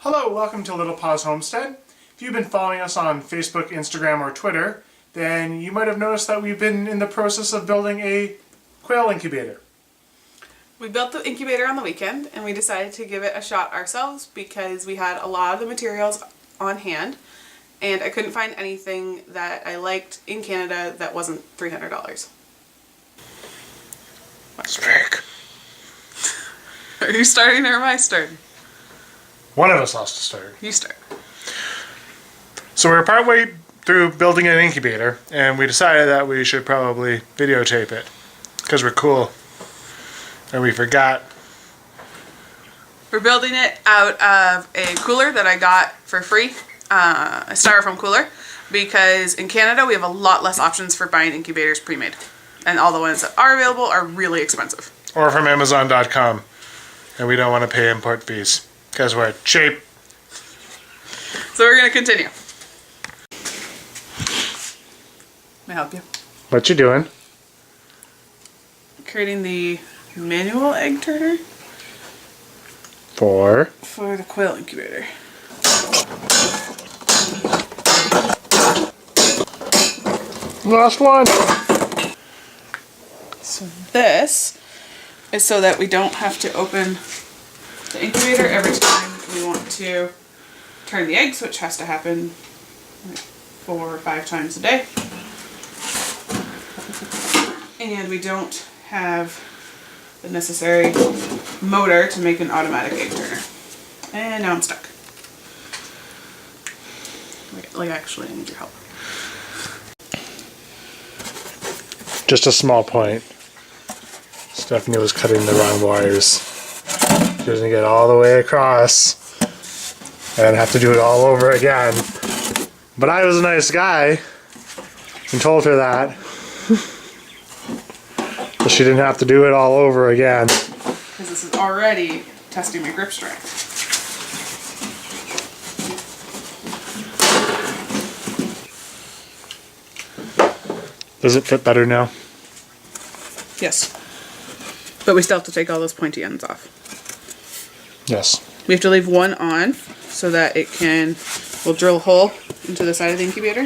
Hello, welcome to Little Paws Homestead. If you've been following us on Facebook, Instagram, or Twitter, then you might have noticed that we've been in the process of building a quail incubator. We built the incubator on the weekend and we decided to give it a shot ourselves because we had a lot of the materials on hand and I couldn't find anything that I liked in Canada that wasn't $300. Speak. Are you starting or am I starting? One of us has to start. You start. So we're partway through building an incubator and we decided that we should probably videotape it because we're cool. And we forgot. We're building it out of a cooler that I got for free, a styrofoam cooler, because in Canada we have a lot less options for buying incubators pre-made. And all the ones that are available are really expensive. Or from Amazon.com. And we don't want to pay import fees because we're cheap. So we're going to continue. May I help you? What you doing? Creating the manual egg turner For the quail incubator. Last one. So this is so that we don't have to open the incubator every time we want to turn the eggs, which has to happen like 4 or 5 times a day. And we don't have the necessary motor to make an automatic egg turner. And now I'm stuck. Wait, like actually I need your help. Just a small point. Stephanie was cutting the wrong wires. She doesn't get all the way across and have to do it all over again. But I was a nice guy and told her that. So she didn't have to do it all over again. Because this is already testing my grip strength. Does it fit better now? Yes. But we still have to take all those pointy ends off. Yes. We have to leave one on so that it can, we'll drill a hole into the side of the incubator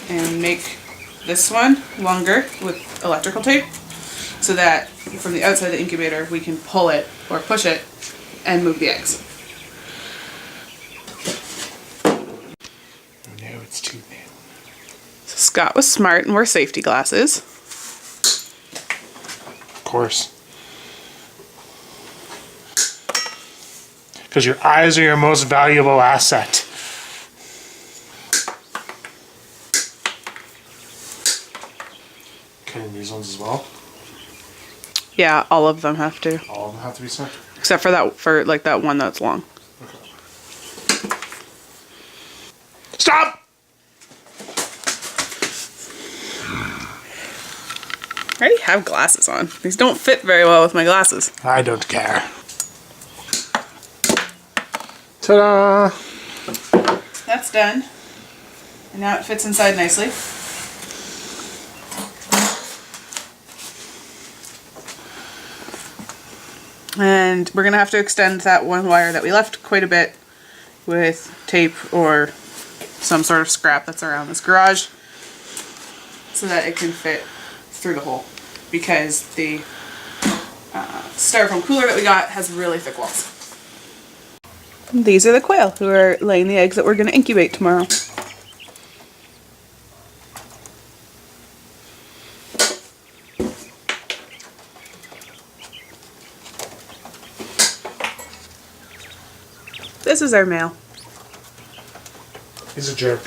and make this one longer with electrical tape so that from the outside of the incubator we can pull it or push it and move the eggs. Oh no, it's too thin. So Scott was smart and wore safety glasses. Of course. Because your eyes are your most valuable asset. Okay, and these ones as well? Yeah, all of them have to. All of them have to be sent? Except for that one that's long. Okay. Stop! I already have glasses on. These don't fit very well with my glasses. I don't care. Ta-da! That's done. And now it fits inside nicely. And we're going to have to extend that one wire that we left quite a bit with tape or some sort of scrap that's around this garage so that it can fit through the hole, because the styrofoam cooler that we got has really thick walls. These are the quail who are laying the eggs that we're going to incubate tomorrow. This is our male. He's a jerk.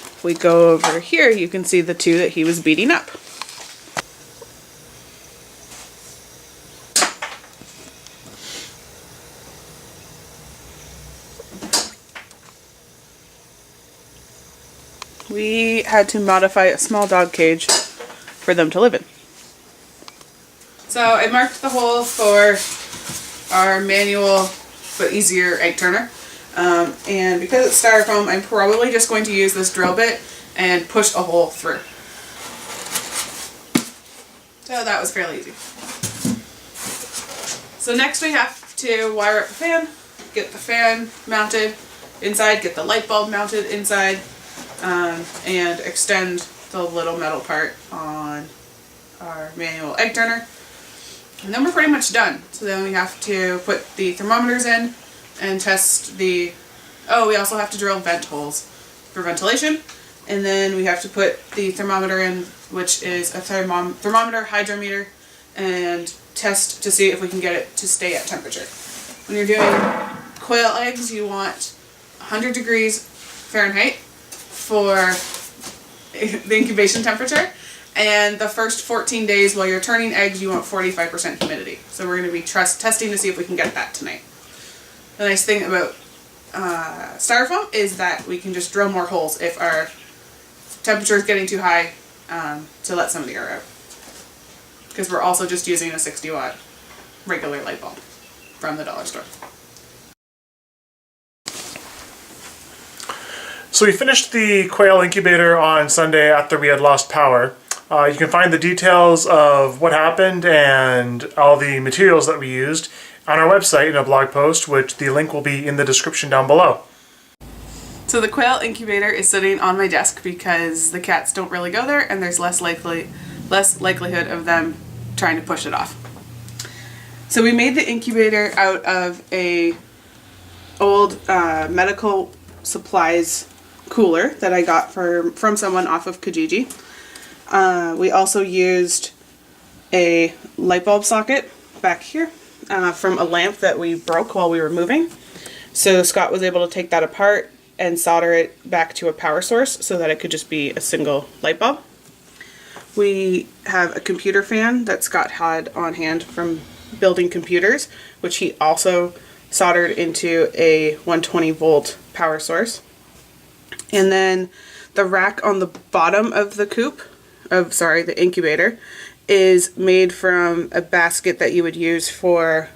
If we go over here, you can see the 2 that he was beating up. We had to modify a small dog cage for them to live in. So I marked the hole for our manual but easier egg turner. And because it's styrofoam, I'm probably just going to use this drill bit and push a hole through. So that was fairly easy. So next we have to wire up the fan, get the fan mounted inside, get the light bulb mounted inside, and extend the little metal part on our manual egg turner. And then we're pretty much done. So then we have to put the thermometers in and test the, we also have to drill vent holes for ventilation. And then we have to put the thermometer in, which is a thermometer, hydrometer, and test to see if we can get it to stay at temperature. When you're doing quail eggs, you want 100 degrees Fahrenheit for the incubation temperature. And the first 14 days while you're turning eggs, you want 45% humidity. So we're going to be testing to see if we can get that tonight. The nice thing about styrofoam is that we can just drill more holes if our temperature is getting too high to let some of the air out. Because we're also just using a 60 watt regular light bulb from the dollar store. So we finished the Quail Incubator on Sunday after we had lost power. You can find the details of what happened and all the materials that we used on our website in a blog post, which the link will be in the description down below. So the Quail Incubator is sitting on my desk because the cats don't really go there and there's less likelihood of them trying to push it off. So we made the incubator out of a old medical supplies cooler that I got from someone off of Kijiji. We also used a light bulb socket back here from a lamp that we broke while we were moving. So Scott was able to take that apart and solder it back to a power source so that it could just be a single light bulb. We have a computer fan that Scott had on hand from building computers, which he also soldered into a 120 volt power source. And then the rack on the bottom of the the incubator, is made from a basket that you would use for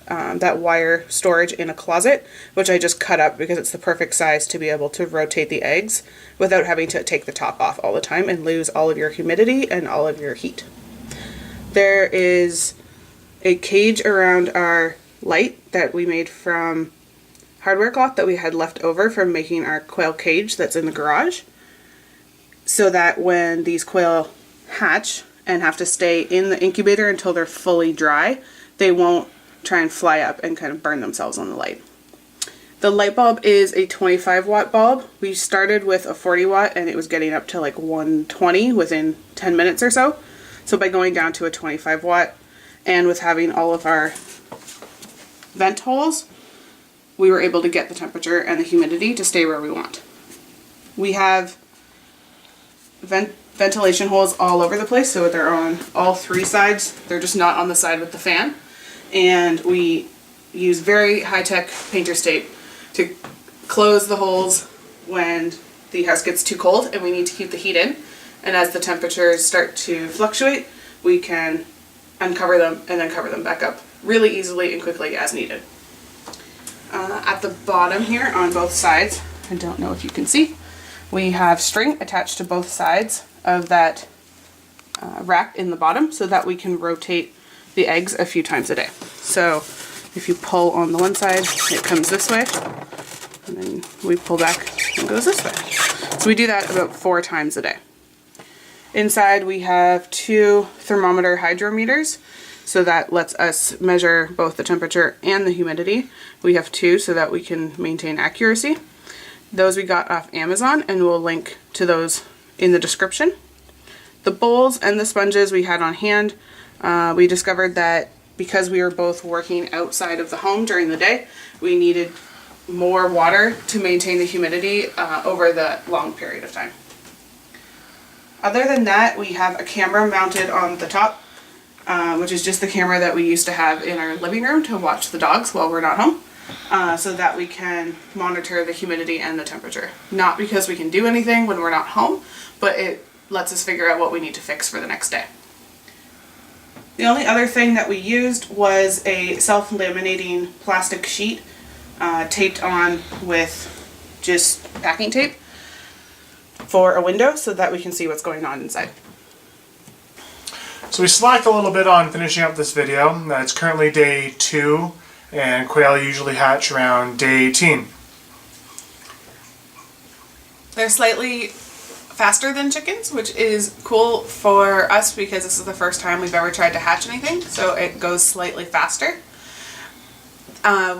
that wire storage in a closet, which I just cut up because it's the perfect size to be able to rotate the eggs without having to take the top off all the time and lose all of your humidity and all of your heat. There is a cage around our light that we made from hardware cloth that we had left over from making our quail cage that's in the garage, so that when these quail hatch and have to stay in the incubator until they're fully dry, they won't try and fly up and kind of burn themselves on the light. The light bulb is a 25 watt bulb. We started with a 40 watt and it was getting up to like 120 within 10 minutes or so. So by going down to a 25 watt and with having all of our vent holes, we were able to get the temperature and the humidity to stay where we want. We have ventilation holes all over the place, so they're on all three sides. They're just not on the side with the fan. And we use very high-tech painter's tape to close the holes when the house gets too cold and we need to keep the heat in. And as the temperatures start to fluctuate, we can uncover them and then cover them back up really easily and quickly as needed. At the bottom here on both sides, I don't know if you can see, we have string attached to both sides of that rack in the bottom so that we can rotate the eggs a few times a day. So if you pull on the one side, it comes this way, and then we pull back and it goes this way. So we do that about 4 times a day. Inside we have 2 thermometer hydrometers, so that lets us measure both the temperature and the humidity. We have 2 so that we can maintain accuracy. Those we got off Amazon, and we'll link to those in the description. The bowls and the sponges we had on hand. We discovered that because we were both working outside of the home during the day, we needed more water to maintain the humidity over the long period of time. Other than that, we have a camera mounted on the top, which is just the camera that we used to have in our living room to watch the dogs while we're not home, so that we can monitor the humidity and the temperature. Not because we can do anything when we're not home, but it lets us figure out what we need to fix for the next day. The only other thing that we used was a self-laminating plastic sheet taped on with just packing tape for a window so that we can see what's going on inside. So we slacked a little bit on finishing up this video. It's currently day 2, and quail usually hatch around day 18. They're slightly faster than chickens, which is cool for us because this is the first time we've ever tried to hatch anything, so it goes slightly faster.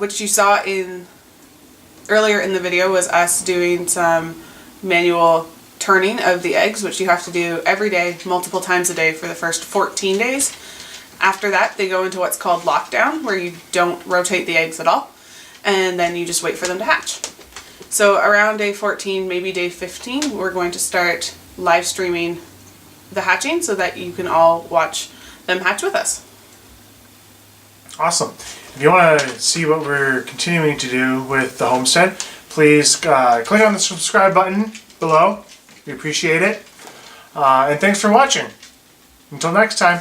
Which you saw earlier in the video was us doing some manual turning of the eggs, which you have to do every day, multiple times a day for the first 14 days. After that, they go into what's called lockdown, where you don't rotate the eggs at all, and then you just wait for them to hatch. So around day 14, maybe day 15, we're going to start live streaming the hatching so that you can all watch them hatch with us. Awesome. If you want to see what we're continuing to do with the homestead, please click on the subscribe button below. We appreciate it. And thanks for watching. Until next time.